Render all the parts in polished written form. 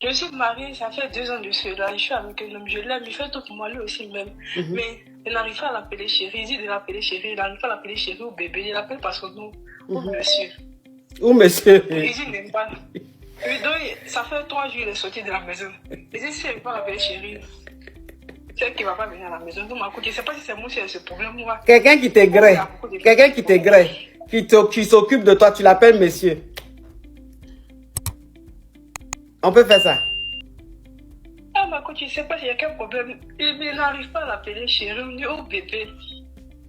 Je suis mariée, ça fait 2 ans de cela. Je suis avec un homme, je l'aime, il fait tout pour moi, lui aussi même. Mais il n'arrive pas à l'appeler chérie. Il dit de l'appeler chérie, il n'arrive pas à l'appeler chérie ou bébé. Il l'appelle par son nom, ou monsieur. Ou monsieur. Il dit qu'il n'aime pas. Et donc, ça fait 3 jours qu'il est sorti de la maison. Il dit si elle ne veut pas l'appeler chérie, c'est qu'il ne va pas venir à la maison. Donc, je ne sais pas si c'est moi qui ai ce problème. Quelqu'un qui t'aigrée, quelqu'un qui t'aigrée, qui s'occupe de toi, tu l'appelles monsieur. On peut faire ça. Ah, ma coach, je ne sais pas s'il y a quel problème. Il n'arrive pas à l'appeler chérie ou bébé.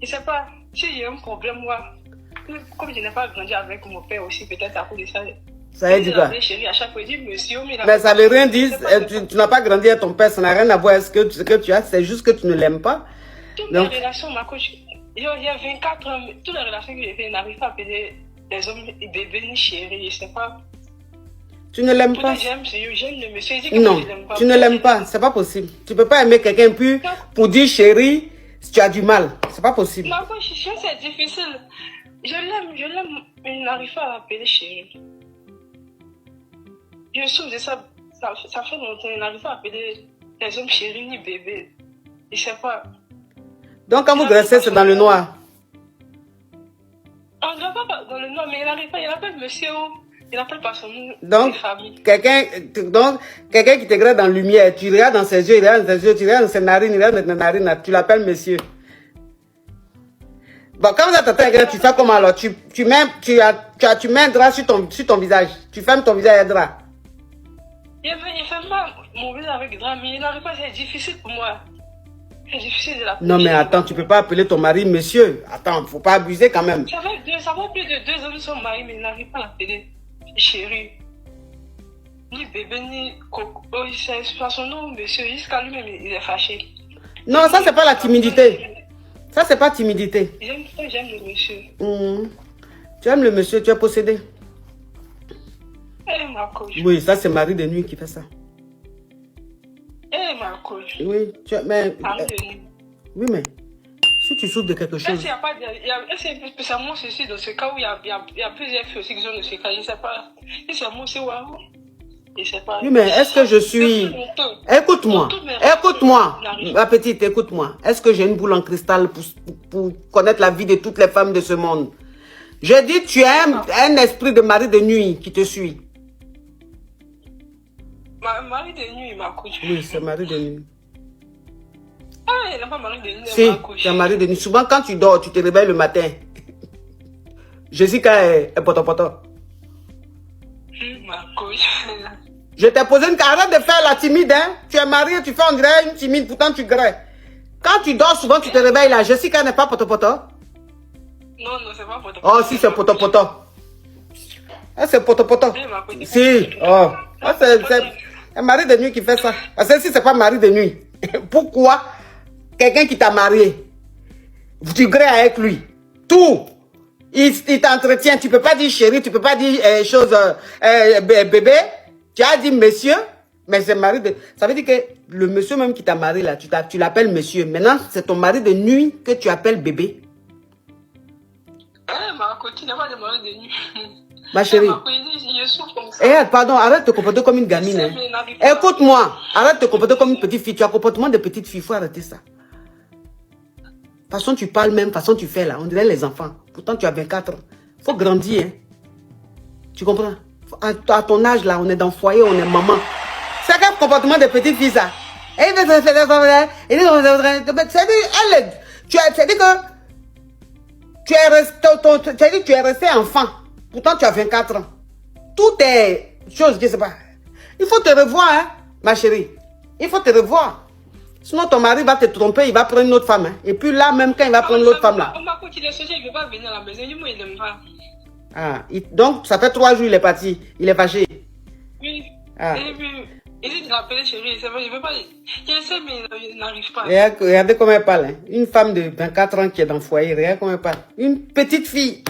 Je ne sais pas s'il y a un problème, moi. Comme je n'ai pas grandi avec mon père aussi, peut-être à cause de ça. Ça veut dire quoi? Chérie, à chaque fois, il dit monsieur. Mais ça ne veut rien dire. Tu n'as pas grandi avec ton père, ça n'a rien à voir avec ce que tu as. C'est juste que tu ne l'aimes pas. Toutes les relations, ma coach, il y a 24 ans, toutes les relations que j'ai faites, n'arrivent pas à appeler les hommes bébés ni chérie, je ne sais pas. Tu ne l'aimes pas? J'aime le monsieur. Il dit que non, tu ne l'aimes pas. C'est pas possible. Tu ne peux pas aimer quelqu'un puis pour dire chérie, si tu as du mal. C'est pas possible. Ma coach, c'est difficile. Je l'aime, mais il n'arrive pas à l'appeler chérie. Je souffre de ça. Ça fait longtemps, il n'arrive pas à appeler les hommes chérie ni bébé. Je ne sais pas. Donc quand vous graissez, c'est dans le noir? On ne va pas dans le noir, mais il n'arrive pas. Il appelle monsieur. Il appelle pas son nom. Donc, quelqu'un qui te regarde dans la lumière, tu regardes dans ses yeux, il regarde dans ses yeux, tu regardes dans ses narines, il regarde dans ses narines, tu l'appelles monsieur. Bon, quand vous êtes en train de tu fais comment alors? Tu mets un drap sur ton visage. Tu fermes ton visage avec un drap. Il ferme pas mon visage avec drap, mais il n'arrive pas, c'est difficile pour moi. C'est difficile de l'appeler. Non, mais attends, tu peux pas appeler ton mari monsieur. Attends, faut pas abuser quand même. Ça fait plus de 2 ans qu'ils sont mariés, mais il n'arrive pas à l'appeler chérie. Ni bébé, ni coco. C'est son nom, monsieur. Jusqu'à lui-même, il est fâché. Non, ça, c'est pas la timidité. Ça, c'est pas timidité. J'aime le monsieur. Tu aimes le monsieur, tu es possédé. Eh, ma coach. Oui, ça, c'est mari de nuit qui fait ça. Eh, ma coach. Oui, mais... Mari de nuit. Oui, mais... Si tu souffres de quelque chose... Est-ce qu'il n'y a pas... Est-ce spécialement ceci, dans ce cas où il y a plusieurs filles aussi qui sont dans ce cas, je ne sais pas. Si c'est moi, c'est waouh. Je sais pas. Oui, mais est-ce que je suis... Écoute-moi, ma petite, écoute-moi. Est-ce que j'ai une boule en cristal pour connaître la vie de toutes les femmes de ce monde? Je dis, tu as un esprit de mari de nuit qui te suit. Mari de nuit, ma coach. Oui, c'est mari de nuit. Ah, il n'a pas mari de nuit, si, ma coach. c'est un mari de nuit. Souvent, quand tu dors, tu te réveilles le matin. Jessica est poto-poto. Ma coach. Je t'ai posé une question. Arrête de faire la timide, hein. Tu es marié, tu fais on dirait une timide, pourtant tu grès. Quand tu dors, souvent, tu te réveilles là. Jessica n'est pas poto-poto. Non, c'est pas poto-poto. Oh, si, c'est poto-poto. Ah, c'est poto-poto. Si, oh. Ah, c'est un mari de nuit qui fait ça. Parce que si c'est pas mari de nuit, pourquoi quelqu'un qui t'a marié, tu grès avec lui, tout, il t'entretient, tu peux pas dire chérie, tu peux pas dire bébé, tu as dit monsieur, mais c'est mari de... Ça veut dire que le monsieur même qui t'a marié là, tu l'appelles monsieur. Maintenant, c'est ton mari de nuit que tu appelles bébé. Ma copine n'a pas de mari de nuit. Ma chérie. Pardon, arrête de te comporter comme une gamine. Hein. Écoute-moi, arrête de te comporter comme une petite fille. Tu as un comportement de petite fille, il faut arrêter ça. Façon tu parles même, façon tu fais là, on dirait les enfants. Pourtant tu as 24 ans. Il faut grandir. Hein. Tu comprends? À ton âge là, on est dans le foyer, on est maman. C'est quel comportement de petite fille ça? C'est-à-dire que tu es resté enfant. Pourtant, tu as 24 ans. Tout est chose, je ne sais pas. Il faut te revoir, hein, ma chérie. Il faut te revoir. Sinon, ton mari va te tromper, il va prendre une autre femme. Hein. Et puis là, même quand il va prendre l'autre femme là. Il ne veut pas venir à la maison, il n'aime pas. Ah, donc, ça fait 3 jours il est parti. Il est fâché. Oui. Ah. Il dit de l'appeler chérie, c'est vrai, il ne veut pas. Je sais, mais il n'arrive pas. Regardez comment elle parle. Hein. Une femme de 24 ans qui est dans le foyer, regarde comment elle parle. Une petite fille.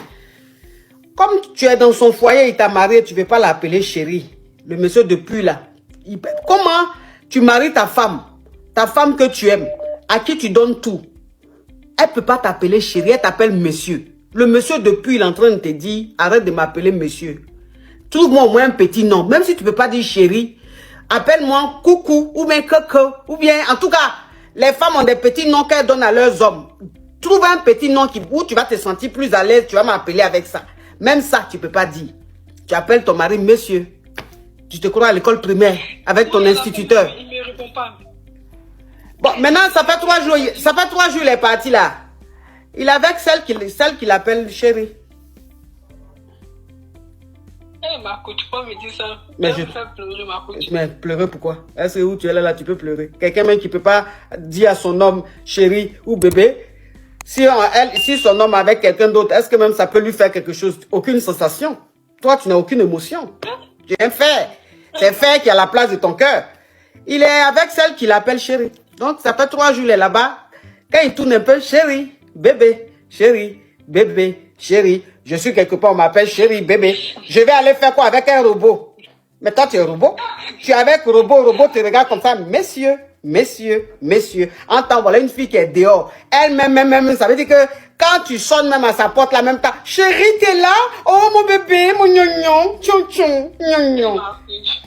Comme tu es dans son foyer, il t'a marié, tu ne veux pas l'appeler chérie. Le monsieur depuis là. Comment tu maries ta femme que tu aimes, à qui tu donnes tout. Elle ne peut pas t'appeler chérie, elle t'appelle monsieur. Le monsieur depuis, il est en train de te dire, arrête de m'appeler monsieur. Trouve-moi au moins un petit nom. Même si tu ne peux pas dire chérie, Appelle-moi coucou ou bien coco. Ou bien, en tout cas, les femmes ont des petits noms qu'elles donnent à leurs hommes. Trouve un petit nom où tu vas te sentir plus à l'aise. Tu vas m'appeler avec ça. Même ça, tu ne peux pas dire. Tu appelles ton mari monsieur. Tu te crois à l'école primaire avec ton instituteur. Il ne me répond pas. Bon, maintenant, ça fait 3 jours. Ça fait 3 jours, il est parti là. Il est avec celle qui l'appelle chérie. Eh, ma coach, tu peux me dire ça. Mais je fais pleurer, ma coach. Mais pleurer pourquoi? Est-ce que où tu es là, tu peux pleurer? Quelqu'un même qui ne peut pas dire à son homme chérie ou bébé. Si son homme avec quelqu'un d'autre, est-ce que même ça peut lui faire quelque chose? Aucune sensation. Toi, tu n'as aucune émotion. Tu es un fer. C'est fer qui est à la place de ton cœur. Il est avec celle qui l'appelle chérie. Donc, ça fait 3 jours, il est là-bas. Quand il tourne un peu, chérie, bébé, chérie, bébé, chérie. Je suis quelque part, on m'appelle chérie, bébé. Je vais aller faire quoi avec un robot? Mais toi, tu es robot. Tu es avec robot te regarde comme ça. Messieurs, messieurs, messieurs. Entends, voilà une fille qui est dehors. Elle-même, ça veut dire que quand tu sonnes même à sa porte, la même temps, chérie, t'es là? Oh, mon bébé, mon gnognon, tchon, gnognon.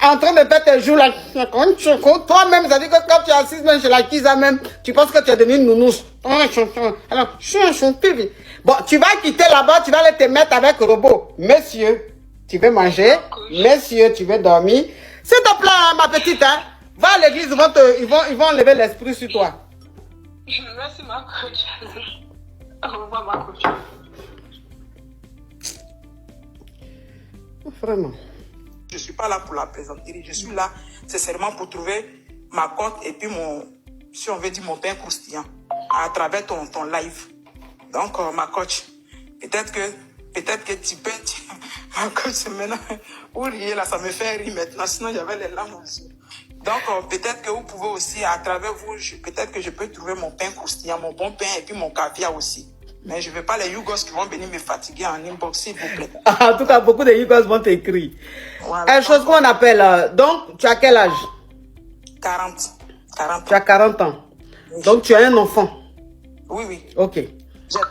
En train de faire tes joues là. Toi-même, ça veut dire que quand tu es assise même chez la Kisa même, tu penses que tu es devenu une nounouche. Alors, bon, tu vas quitter là-bas, tu vas aller te mettre avec le robot. Messieurs, tu veux manger? Messieurs, tu veux dormir? S'il te plaît, hein, ma petite, hein, va à l'église, ils vont enlever l'esprit sur toi. Merci, ma coach. Au revoir, ma coach. Vraiment. Je ne suis pas là pour la plaisanterie. Je suis là, sincèrement, pour trouver ma cote et puis si on veut dire, mon pain croustillant à travers ton live. Donc, ma coach, peut-être que tu peux... Ma coach, maintenant, vous riez là, ça me fait rire maintenant. Sinon, j'avais les larmes aussi. Donc, peut-être que vous pouvez aussi, à travers vous, peut-être que je peux trouver mon pain croustillant, mon bon pain et puis mon caviar aussi. Mais je ne veux pas les Yougos qui vont venir me fatiguer en inbox, s'il vous plaît. En tout cas, beaucoup de Yougos vont t'écrire. Voilà. Une chose qu'on appelle... donc, tu as quel âge? 40. Tu as 40 ans. Oui. Donc, tu as un enfant. Oui, oui. Ok. J'ai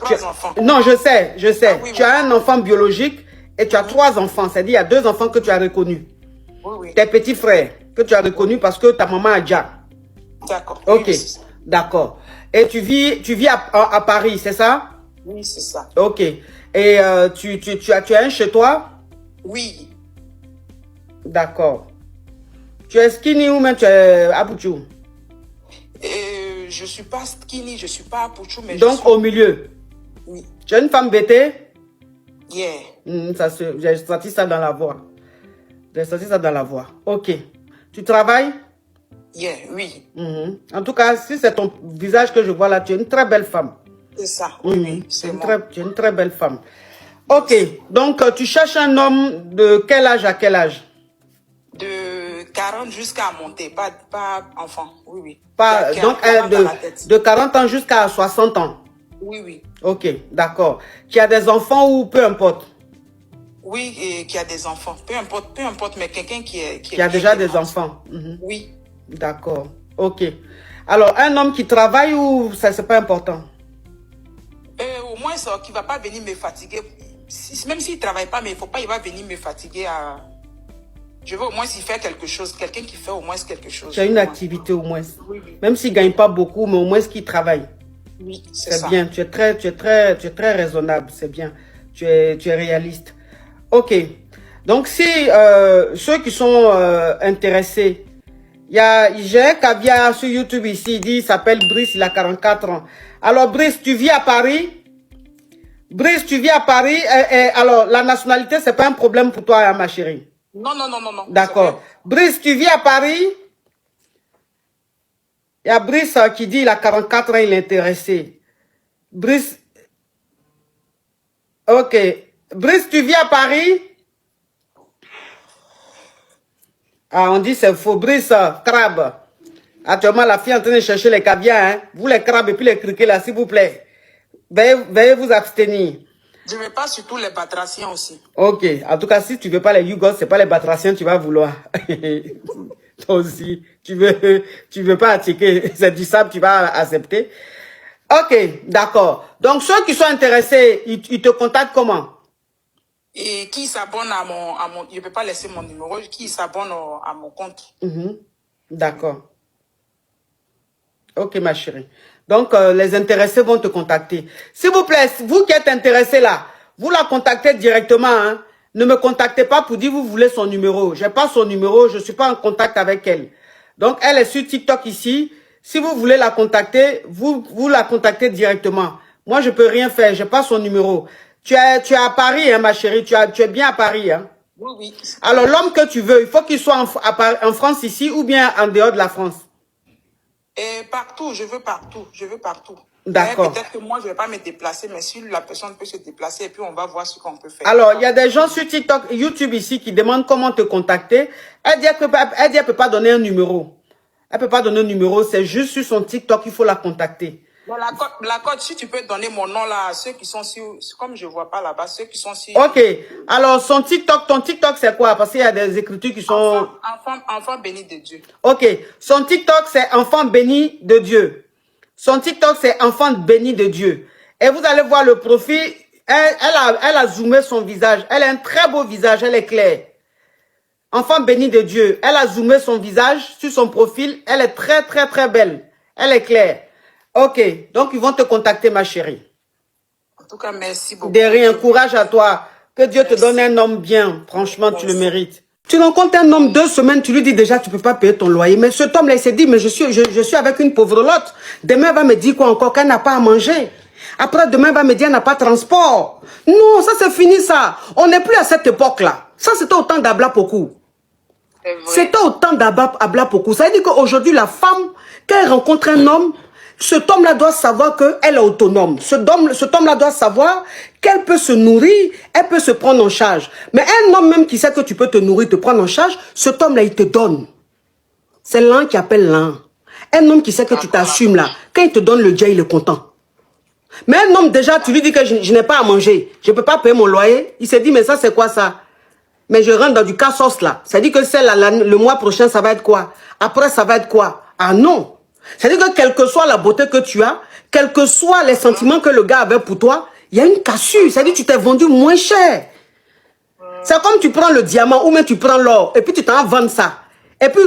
3 enfants. Non, je sais. Ah, oui, tu as un enfant biologique et tu as 3 enfants. C'est-à-dire, il y a 2 enfants que tu as reconnus. Oui, oui. Tes petits frères que tu as reconnus parce que ta maman a déjà. D'accord. Ok. Oui, d'accord. Et tu vis à Paris, c'est ça? Oui, c'est ça. Ok. Et tu as un chez toi? Oui. D'accord. Tu es skinny ou même tu es Apuchou? Je ne suis pas skinny, je ne suis pas Apuchou, mais donc, au milieu? Oui. Tu es une femme bêtée? Yeah. J'ai senti ça dans la voix. J'ai senti ça dans la voix. Ok. Tu travailles? Yeah, oui. En tout cas, si c'est ton visage que je vois là, tu es une très belle femme. C'est ça, oui, tu es une très belle femme. Ok, donc tu cherches un homme de quel âge à quel âge? De 40 jusqu'à monter, pas enfant, oui, oui. Donc de 40 ans jusqu'à 60 ans? Oui, oui. Ok, d'accord. Qui a des enfants ou peu importe? Oui, et qui a des enfants, peu importe, mais quelqu'un qui a déjà des enfants. Oui. D'accord, ok. Alors, un homme qui travaille ou ça, c'est pas important? Au moins, ça, qui ne va pas venir me fatiguer. Même s'il ne travaille pas, mais il va venir me fatiguer à... Je veux au moins s'il fait quelque chose, quelqu'un qui fait au moins quelque chose. Tu as une activité au moins. Oui, oui. Même s'il ne gagne pas beaucoup, mais au moins qu'il travaille. Oui, c'est ça. C'est bien, tu es très raisonnable, c'est bien. Tu es réaliste. Ok. Donc, si ceux qui sont intéressés, j'ai un caviar sur YouTube ici, il s'appelle Brice, il a 44 ans. Alors, Brice, tu vis à Paris? Brice, tu vis à Paris. Alors, la nationalité, c'est pas un problème pour toi, hein, ma chérie? Non. D'accord. Brice, tu vis à Paris? Il y a Brice qui dit il a 44 ans, il est intéressé. Brice. Ok. Brice, tu vis à Paris? Ah, on dit c'est faux. Brice, crabe. Actuellement, la fille est en train de chercher les caviars. Hein? Vous, les crabes et puis les criquets là, s'il vous plaît. Veuillez vous abstenir. Je ne veux pas surtout les batraciens aussi. Ok. En tout cas, si tu ne veux pas les Yougos, ce n'est pas les batraciens que tu vas vouloir. Toi aussi. Tu veux pas attiquer. C'est du sable, tu vas accepter. Ok, d'accord. Donc, ceux qui sont intéressés, ils te contactent comment? Et qui s'abonne à mon... Je ne peux pas laisser mon numéro. Qui s'abonne à mon compte. D'accord. Ok, ma chérie. Donc, les intéressés vont te contacter. S'il vous plaît, vous qui êtes intéressés là, vous la contactez directement. Hein. Ne me contactez pas pour dire vous voulez son numéro. Je n'ai pas son numéro, je ne suis pas en contact avec elle. Donc, elle est sur TikTok ici. Si vous voulez la contacter, vous la contactez directement. Moi, je ne peux rien faire, je n'ai pas son numéro. Tu es à Paris, hein, ma chérie, tu es bien à Paris. Hein. Oui, oui. Alors, l'homme que tu veux, il faut qu'il soit en France ici ou bien en dehors de la France. Et partout, je veux partout, D'accord. Peut-être que moi, je ne vais pas me déplacer, mais si la personne peut se déplacer, et puis on va voir ce qu'on peut faire. Alors, il y a des gens sur TikTok, YouTube ici, qui demandent comment te contacter. Elle dit qu'elle ne peut pas donner un numéro. Elle ne peut pas donner un numéro, c'est juste sur son TikTok qu'il faut la contacter. Bon, la cote, si tu peux donner mon nom là à ceux qui sont sur, comme je ne vois pas là-bas, ceux qui sont sur... Ok, alors son TikTok, ton TikTok c'est quoi? Parce qu'il y a des écritures qui sont... Enfant béni de Dieu. Ok, son TikTok c'est enfant béni de Dieu. Son TikTok c'est enfant béni de Dieu. Et vous allez voir le profil, elle a zoomé son visage. Elle a un très beau visage, elle est claire. Enfant béni de Dieu. Elle a zoomé son visage sur son profil. Elle est très, très, très belle. Elle est claire. Ok, donc ils vont te contacter, ma chérie. En tout cas, merci beaucoup. De rien, courage à toi. Que Dieu te donne un homme bien. Franchement, tu le mérites. Tu rencontres un homme 2 semaines, tu lui dis déjà, tu ne peux pas payer ton loyer. Mais cet homme-là, il s'est dit, mais je suis avec une pauvre lotte. Demain, elle va me dire quoi encore? Qu'elle n'a pas à manger. Après, demain, elle va me dire, elle n'a pas de transport. Non, ça, c'est fini, ça. On n'est plus à cette époque-là. Ça, c'était au temps d'Abla Pokou. C'était au temps d'Abla Pokou. Ça veut dire qu'aujourd'hui, la femme, quand elle rencontre un homme, cet homme-là doit savoir qu'elle est autonome. Cet homme-là doit savoir qu'elle peut se nourrir, elle peut se prendre en charge. Mais un homme même qui sait que tu peux te nourrir, te prendre en charge, cet homme-là, il te donne. C'est l'un qui appelle l'un. Un homme qui sait que tu t'assumes là, quand il te donne le dia, il est content. Mais un homme, déjà, tu lui dis que je n'ai pas à manger, je ne peux pas payer mon loyer. Il s'est dit, mais ça, c'est quoi ça? Mais je rentre dans du cassos là. Ça dit que le mois prochain, ça va être quoi? Après, ça va être quoi? Ah non! C'est-à-dire que quelle que soit la beauté que tu as, quels que soient les sentiments que le gars avait pour toi, il y a une cassure. C'est-à-dire que tu t'es vendu moins cher. C'est comme tu prends le diamant ou même tu prends l'or et puis tu t'en vends ça. Et puis,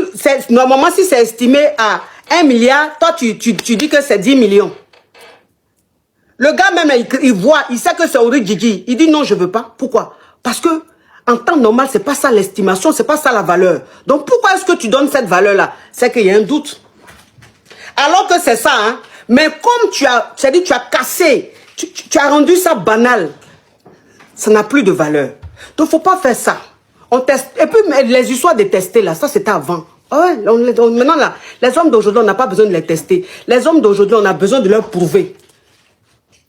normalement, si c'est estimé à 1 milliard, toi, tu dis que c'est 10 millions. Le gars même, il voit, il sait que c'est Origigi. Il dit non, je ne veux pas. Pourquoi? Parce que en temps normal, ce n'est pas ça l'estimation, ce n'est pas ça la valeur. Donc, pourquoi est-ce que tu donnes cette valeur-là? C'est qu'il y a un doute. Alors que c'est ça, hein. Mais comme tu as cassé, tu as rendu ça banal, ça n'a plus de valeur. Donc, il ne faut pas faire ça. On teste. Et puis, les histoires de tester, là, ça, c'était avant. Ouais, maintenant, là, les hommes d'aujourd'hui, on n'a pas besoin de les tester. Les hommes d'aujourd'hui, on a besoin de leur prouver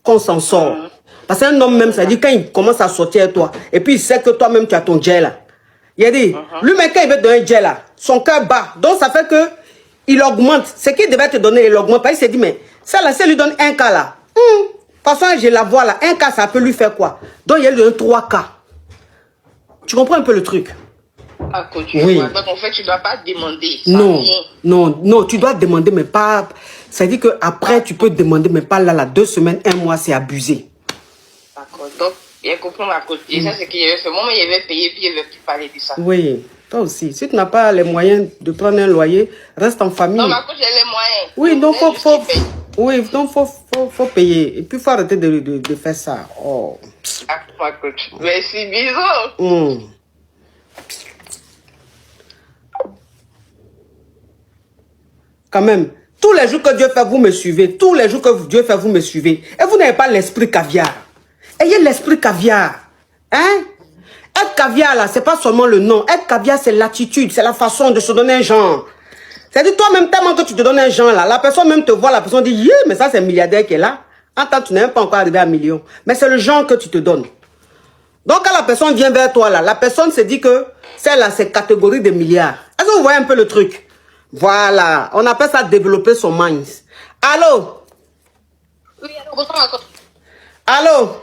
qu'on s'en sort. Parce qu'un homme même, ça dit, quand il commence à sortir avec toi, et puis il sait que toi-même, tu as ton jet là. Il a dit, lui, mais quand il veut te donner un jet là, son cœur bat. Donc, ça fait que il augmente. Ce qu'il devait te donner, il augmente. Il s'est dit, mais ça là, ça lui donne 1 cas là. Parce que je la vois là, 1 cas, ça peut lui faire quoi? Donc, il lui donne 3 cas. Tu comprends un peu le truc? Oui. Donc, en fait, tu ne dois pas demander. Non, non, non, tu dois demander, mais pas... Ça dit qu'après, tu peux demander, mais pas là, 2 semaines, 1 mois, c'est abusé. D'accord. Donc, il y a compris ma côté. Ça, c'est qu'il y avait fait. Moi, il avait payé, puis il avait plus parlé de ça. Oui, toi aussi. Si tu n'as pas les moyens de prendre un loyer, reste en famille. Non, ma coach, j'ai les moyens. Oui, donc faut payer. Et puis, il faut arrêter de faire ça. Oh. Ah, ma coach. Merci, bisous. Quand même, tous les jours que Dieu fait, vous me suivez. Tous les jours que Dieu fait, vous me suivez. Et vous n'avez pas l'esprit caviar. Ayez l'esprit caviar. Hein? Être caviar, là, c'est pas seulement le nom. Être caviar, c'est l'attitude, c'est la façon de se donner un genre. C'est-à-dire, toi-même, tellement que tu te donnes un genre, là, la personne même te voit, la personne dit, yeah, mais ça, c'est un milliardaire qui est là. En tant que tu n'es même pas encore arrivé à 1 million. Mais c'est le genre que tu te donnes. Donc, quand la personne vient vers toi, là, la personne se dit que celle-là, c'est catégorie de milliards. Est-ce que vous voyez un peu le truc? Voilà. On appelle ça développer son mind. Allô? Oui, allô, bonsoir. Allô?